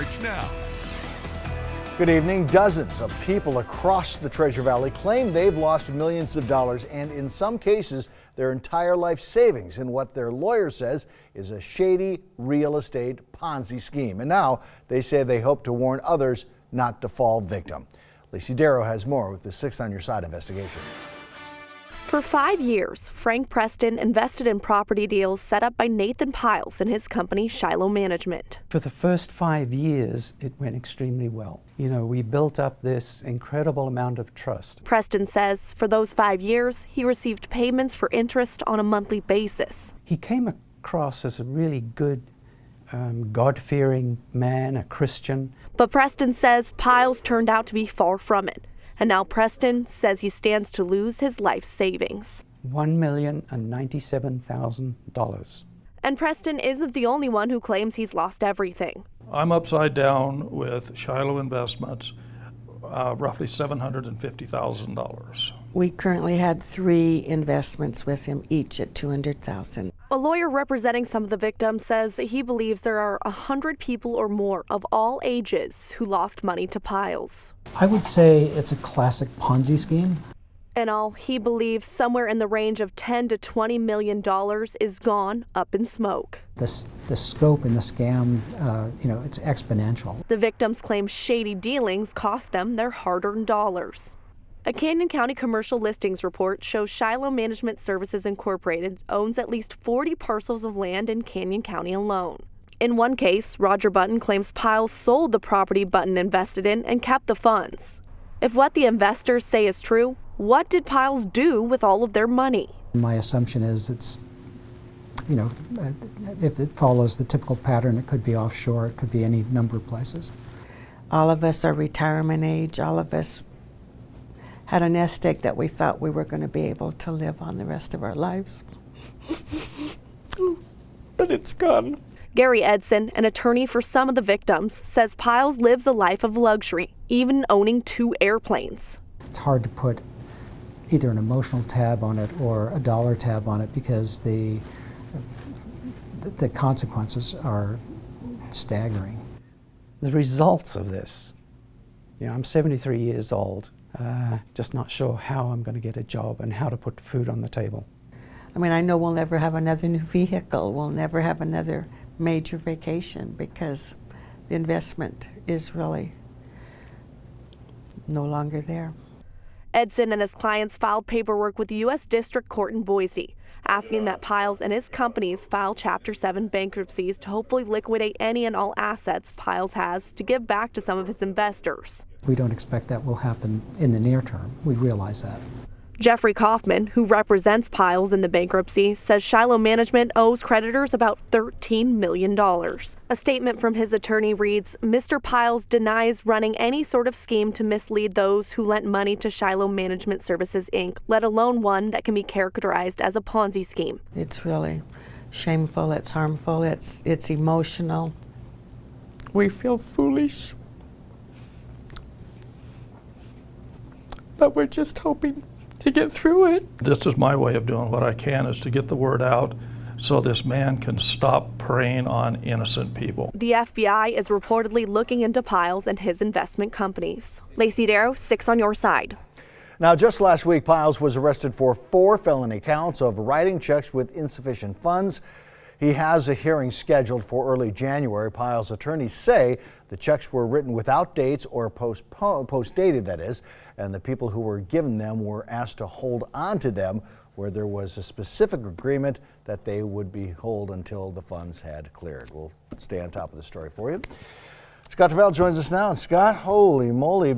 starts now. Good evening. Dozens of people across the Treasure Valley claim they've lost millions of dollars and in some cases their entire life savings in what their lawyer says is a shady real estate Ponzi scheme. And now they say they hope to warn others not to fall victim. Lacey Darrow has more with the 6 on Your Side investigation. For 5 years, Frank Preston invested in property deals set up by Nathan Piles and his company, Shiloh Management. For the first 5 years, it went extremely well. You know, we built up this incredible amount of trust. Preston says for those 5 years, he received payments for interest on a monthly basis. He came across as a really good, God-fearing man, a Christian. But Preston says Piles turned out to be far from it. And now Preston says he stands to lose his life savings. $1,097,000. And Preston isn't the only one who claims he's lost everything. I'm upside down with Shiloh Investments, roughly $750,000. We currently had 3 investments with him, each at $200,000. A lawyer representing some of the victims says he believes there are 100 people or more of all ages who lost money to Piles. I would say it's a classic Ponzi scheme. In all, he believes somewhere in the range of $10 to $20 million is gone up in smoke. The scope and the scam, it's exponential. The victims claim shady dealings cost them their hard-earned dollars. A Canyon County commercial listings report shows Shiloh Management Services Incorporated owns at least 40 parcels of land in Canyon County alone. In one case, Roger Button claims Piles sold the property Button invested in and kept the funds. If what the investors say is true, what did Piles do with all of their money? My assumption is it's, if it follows the typical pattern, it could be offshore, it could be any number of places. All of us are retirement age. All of us had a nest egg that we thought we were going to be able to live on the rest of our lives. But it's gone. Gary Edson, an attorney for some of the victims, says Piles lives a life of luxury, even owning 2 airplanes. It's hard to put either an emotional tab on it or a dollar tab on it because the consequences are staggering. The results of this, I'm 73 years old, just not sure how I'm going to get a job and how to put food on the table. I mean, I know we'll never have another new vehicle. We'll never have another major vacation because the investment is really no longer there. Edson and his clients filed paperwork with the U.S. District Court in Boise, asking that Piles and his companies file Chapter 7 bankruptcies to hopefully liquidate any and all assets Piles has to give back to some of his investors. We don't expect that will happen in the near term. We realize that. Jeffrey Kaufman, who represents Piles in the bankruptcy, says Shiloh Management owes creditors about $13 million. A statement from his attorney reads, Mr. Piles denies running any sort of scheme to mislead those who lent money to Shiloh Management Services, Inc., let alone one that can be characterized as a Ponzi scheme. It's really shameful, it's harmful, it's emotional. We feel foolish. But we're just hoping to get through it. This is my way of doing what I can, is to get the word out so this man can stop preying on innocent people. The FBI is reportedly looking into Piles and his investment companies. Lacey Darrow, 6 on Your Side. Now, just last week, Piles was arrested for 4 felony counts of writing checks with insufficient funds. He has a hearing scheduled for early January. Piles' attorneys say the checks were written without dates or post-dated, that is, and the people who were given them were asked to hold on to them where there was a specific agreement that they would be held until the funds had cleared. We'll stay on top of the story for you. Scott Terrell joins us now. And Scott, holy moly.